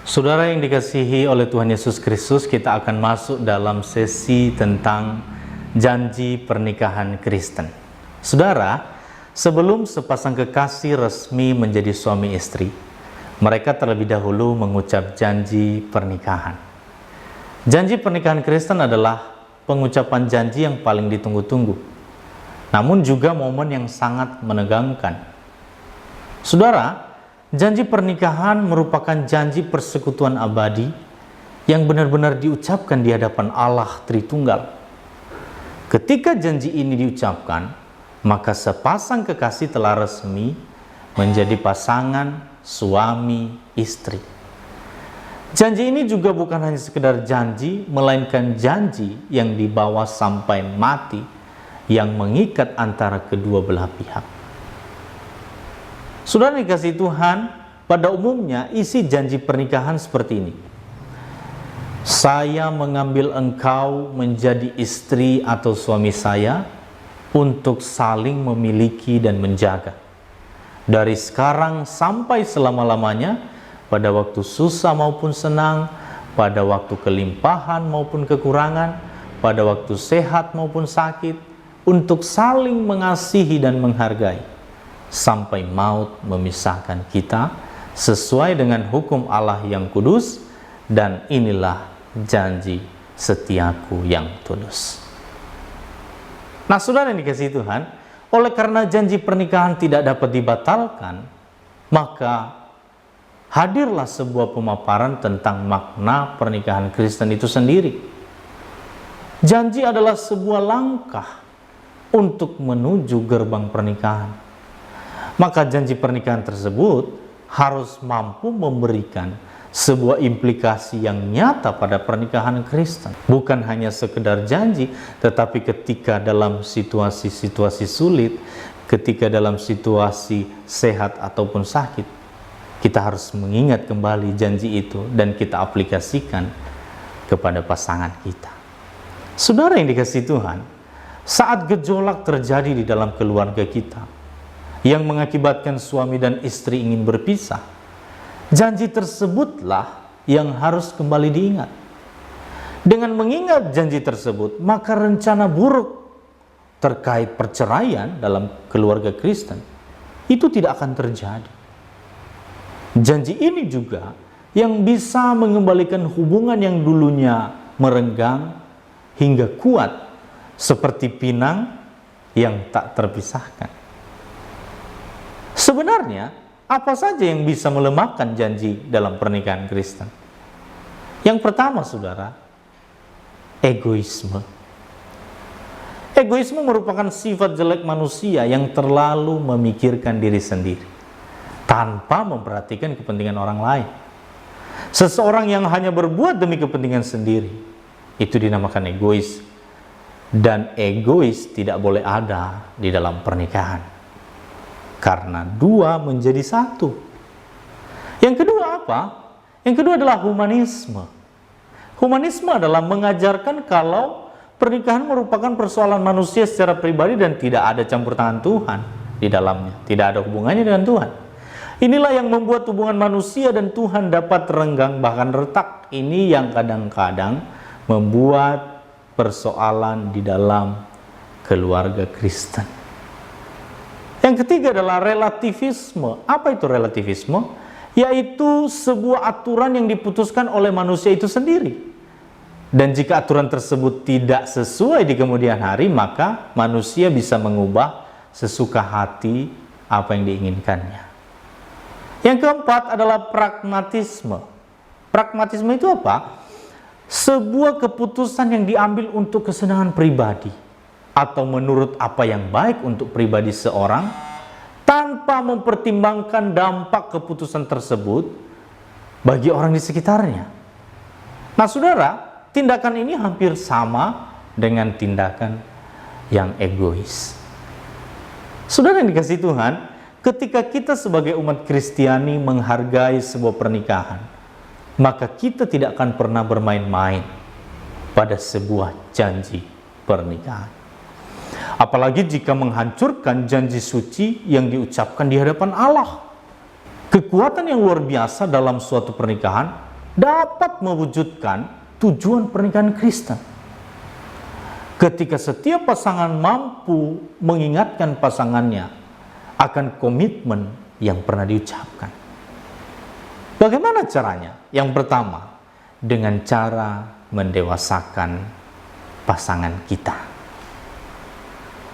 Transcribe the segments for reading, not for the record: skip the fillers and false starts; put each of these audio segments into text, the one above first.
Saudara yang dikasihi oleh Tuhan Yesus Kristus, kita akan masuk dalam sesi tentang janji pernikahan Kristen. Saudara, sebelum sepasang kekasih resmi menjadi suami istri, mereka terlebih dahulu mengucap janji pernikahan. Janji pernikahan Kristen adalah pengucapan janji yang paling ditunggu-tunggu, namun juga momen yang sangat menegangkan. Saudara, janji pernikahan merupakan janji persekutuan abadi yang benar-benar diucapkan di hadapan Allah Tritunggal. Ketika janji ini diucapkan, maka sepasang kekasih telah resmi menjadi pasangan suami istri. Janji ini juga bukan hanya sekedar janji, melainkan janji yang dibawa sampai mati, yang mengikat antara kedua belah pihak. Saudara dikasihi Tuhan, pada umumnya isi janji pernikahan seperti ini. Saya mengambil engkau menjadi istri atau suami saya untuk saling memiliki dan menjaga. Dari sekarang sampai selama-lamanya, pada waktu susah maupun senang, pada waktu kelimpahan maupun kekurangan, pada waktu sehat maupun sakit, untuk saling mengasihi dan menghargai, sampai maut memisahkan kita, sesuai dengan hukum Allah yang kudus, dan inilah janji setiaku yang tulus. Nah, saudara yang dikasihi Tuhan, oleh karena janji pernikahan tidak dapat dibatalkan, maka hadirlah sebuah pemaparan tentang makna pernikahan Kristen itu sendiri. Janji adalah sebuah langkah untuk menuju gerbang pernikahan. Maka janji pernikahan tersebut harus mampu memberikan sebuah implikasi yang nyata pada pernikahan Kristen. Bukan hanya sekedar janji, tetapi ketika dalam situasi-situasi sulit, ketika dalam situasi sehat ataupun sakit, kita harus mengingat kembali janji itu dan kita aplikasikan kepada pasangan kita. Saudara yang dikasihi Tuhan, saat gejolak terjadi di dalam keluarga kita, yang mengakibatkan suami dan istri ingin berpisah, janji tersebutlah yang harus kembali diingat. Dengan mengingat janji tersebut, maka rencana buruk terkait perceraian dalam keluarga Kristen itu tidak akan terjadi. Janji ini juga yang bisa mengembalikan hubungan yang dulunya merenggang hingga kuat, seperti pinang yang tak terpisahkan. Sebenarnya, apa saja yang bisa melemahkan janji dalam pernikahan Kristen? Yang pertama, saudara, egoisme. Egoisme merupakan sifat jelek manusia yang terlalu memikirkan diri sendiri, tanpa memperhatikan kepentingan orang lain. Seseorang yang hanya berbuat demi kepentingan sendiri, itu dinamakan egois. Dan egois tidak boleh ada di dalam pernikahan, karena dua menjadi satu. Yang kedua apa? Yang kedua adalah humanisme. Humanisme adalah mengajarkan kalau pernikahan merupakan persoalan manusia secara pribadi dan tidak ada campur tangan Tuhan di dalamnya. Tidak ada hubungannya dengan Tuhan. Inilah yang membuat hubungan manusia dan Tuhan dapat renggang bahkan retak. Ini yang kadang-kadang membuat persoalan di dalam keluarga Kristen. Yang ketiga adalah relativisme. Apa itu relativisme? Yaitu sebuah aturan yang diputuskan oleh manusia itu sendiri. Dan jika aturan tersebut tidak sesuai di kemudian hari, maka manusia bisa mengubah sesuka hati apa yang diinginkannya. Yang keempat adalah pragmatisme. Pragmatisme itu apa? Sebuah keputusan yang diambil untuk kesenangan pribadi, atau menurut apa yang baik untuk pribadi seorang, tanpa mempertimbangkan dampak keputusan tersebut bagi orang di sekitarnya. Nah, saudara, tindakan ini hampir sama dengan tindakan yang egois. Saudara yang dikasihi Tuhan, ketika kita sebagai umat Kristiani menghargai sebuah pernikahan, maka kita tidak akan pernah bermain-main pada sebuah janji pernikahan. Apalagi jika menghancurkan janji suci yang diucapkan di hadapan Allah. Kekuatan yang luar biasa dalam suatu pernikahan dapat mewujudkan tujuan pernikahan Kristen. Ketika setiap pasangan mampu mengingatkan pasangannya akan komitmen yang pernah diucapkan. Bagaimana caranya? Yang pertama, dengan cara mendewasakan pasangan kita.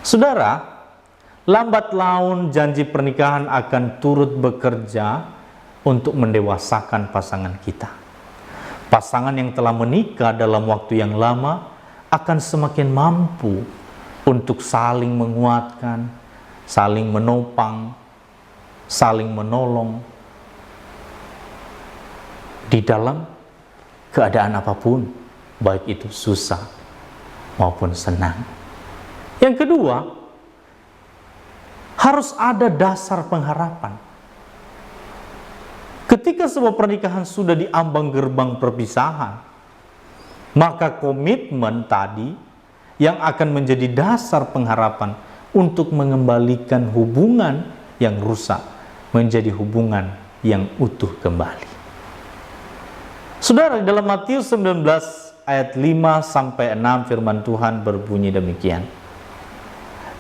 Saudara, lambat laun janji pernikahan akan turut bekerja untuk mendewasakan pasangan kita. Pasangan yang telah menikah dalam waktu yang lama akan semakin mampu untuk saling menguatkan, saling menopang, saling menolong di dalam keadaan apapun, baik itu susah maupun senang. Yang kedua, harus ada dasar pengharapan. Ketika sebuah pernikahan sudah di ambang gerbang perpisahan, maka komitmen tadi yang akan menjadi dasar pengharapan untuk mengembalikan hubungan yang rusak menjadi hubungan yang utuh kembali. Saudara, dalam Matius 19 ayat 5-6 firman Tuhan berbunyi demikian.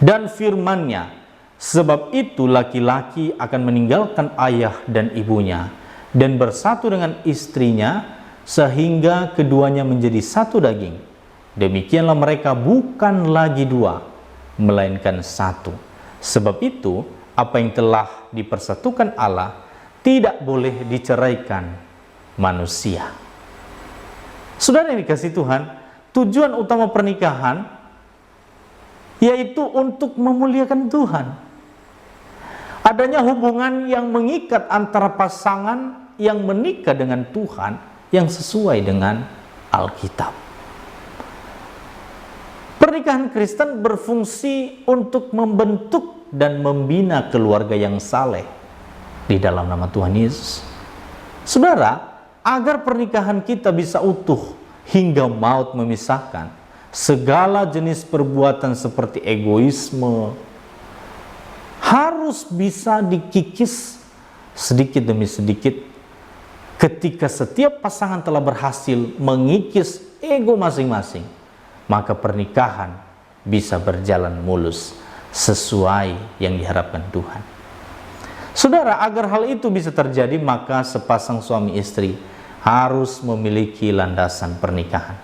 Dan firman-Nya, sebab itu laki-laki akan meninggalkan ayah dan ibunya dan bersatu dengan istrinya sehingga keduanya menjadi satu daging. Demikianlah mereka bukan lagi dua, melainkan satu. Sebab itu, apa yang telah dipersatukan Allah tidak boleh diceraikan manusia. Saudara yang dikasihi Tuhan, tujuan utama pernikahan yaitu untuk memuliakan Tuhan. Adanya hubungan yang mengikat antara pasangan yang menikah dengan Tuhan yang sesuai dengan Alkitab. Pernikahan Kristen berfungsi untuk membentuk dan membina keluarga yang saleh di dalam nama Tuhan Yesus. Saudara, agar pernikahan kita bisa utuh hingga maut memisahkan, segala jenis perbuatan seperti egoisme harus bisa dikikis sedikit demi sedikit. Ketika setiap pasangan telah berhasil mengikis ego masing-masing, maka pernikahan bisa berjalan mulus sesuai yang diharapkan Tuhan. Saudara, agar hal itu bisa terjadi, maka sepasang suami istri harus memiliki landasan pernikahan.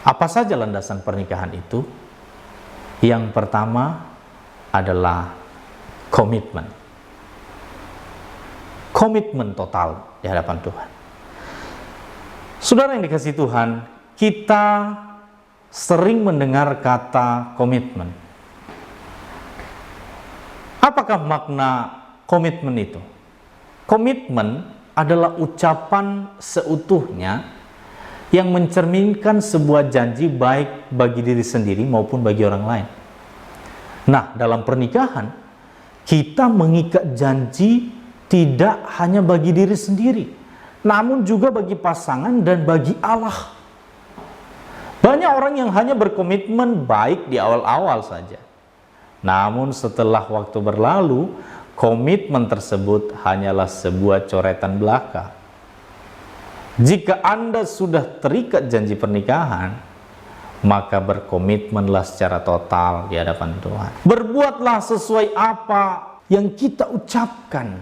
Apa saja landasan pernikahan itu? Yang pertama adalah komitmen. Komitmen total di hadapan Tuhan. Saudara yang dikasihi Tuhan, kita sering mendengar kata komitmen. Apakah makna komitmen itu? Komitmen adalah ucapan seutuhnya yang mencerminkan sebuah janji baik bagi diri sendiri maupun bagi orang lain. Nah, dalam pernikahan, kita mengikat janji tidak hanya bagi diri sendiri, namun juga bagi pasangan dan bagi Allah. Banyak orang yang hanya berkomitmen baik di awal-awal saja. Namun setelah waktu berlalu, komitmen tersebut hanyalah sebuah coretan belaka. Jika Anda sudah terikat janji pernikahan, maka berkomitmenlah secara total di hadapan Tuhan. Berbuatlah sesuai apa yang kita ucapkan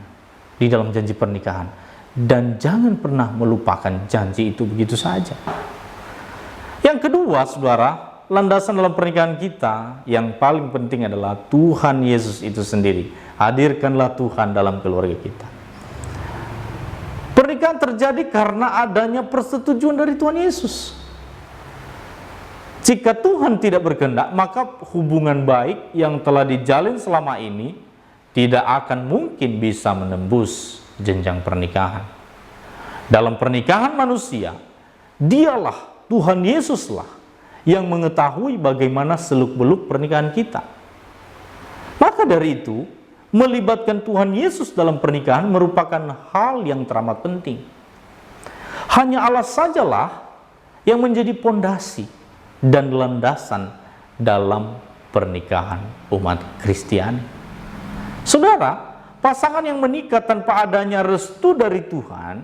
di dalam janji pernikahan. Dan jangan pernah melupakan janji itu begitu saja. Yang kedua, saudara, landasan dalam pernikahan kita yang paling penting adalah Tuhan Yesus itu sendiri. Hadirkanlah Tuhan dalam keluarga kita. Pernikahan terjadi karena adanya persetujuan dari Tuhan Yesus. Jika Tuhan tidak berkehendak, maka hubungan baik yang telah dijalin selama ini tidak akan mungkin bisa menembus jenjang pernikahan. Dalam pernikahan manusia, dialah Tuhan Yesuslah yang mengetahui bagaimana seluk-beluk pernikahan kita. Maka dari itu, melibatkan Tuhan Yesus dalam pernikahan merupakan hal yang teramat penting. Hanya Allah sajalah yang menjadi pondasi dan landasan dalam pernikahan umat Kristiani. Saudara, pasangan yang menikah tanpa adanya restu dari Tuhan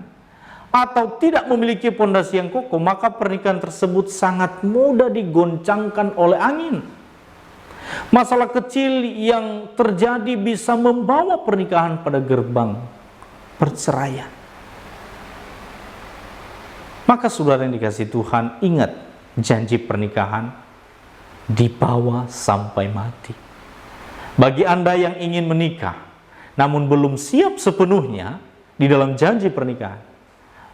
atau tidak memiliki pondasi yang kokoh, maka pernikahan tersebut sangat mudah digoncangkan oleh angin. Masalah kecil yang terjadi bisa membawa pernikahan pada gerbang perceraian. Maka saudara yang dikasihi Tuhan, ingat janji pernikahan dibawa sampai mati. Bagi Anda yang ingin menikah namun belum siap sepenuhnya di dalam janji pernikahan,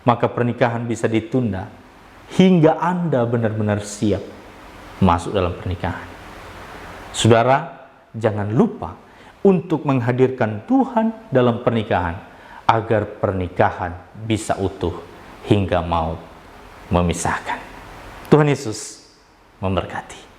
maka pernikahan bisa ditunda hingga Anda benar-benar siap masuk dalam pernikahan. Saudara, jangan lupa untuk menghadirkan Tuhan dalam pernikahan agar pernikahan bisa utuh hingga maut memisahkan. Tuhan Yesus memberkati.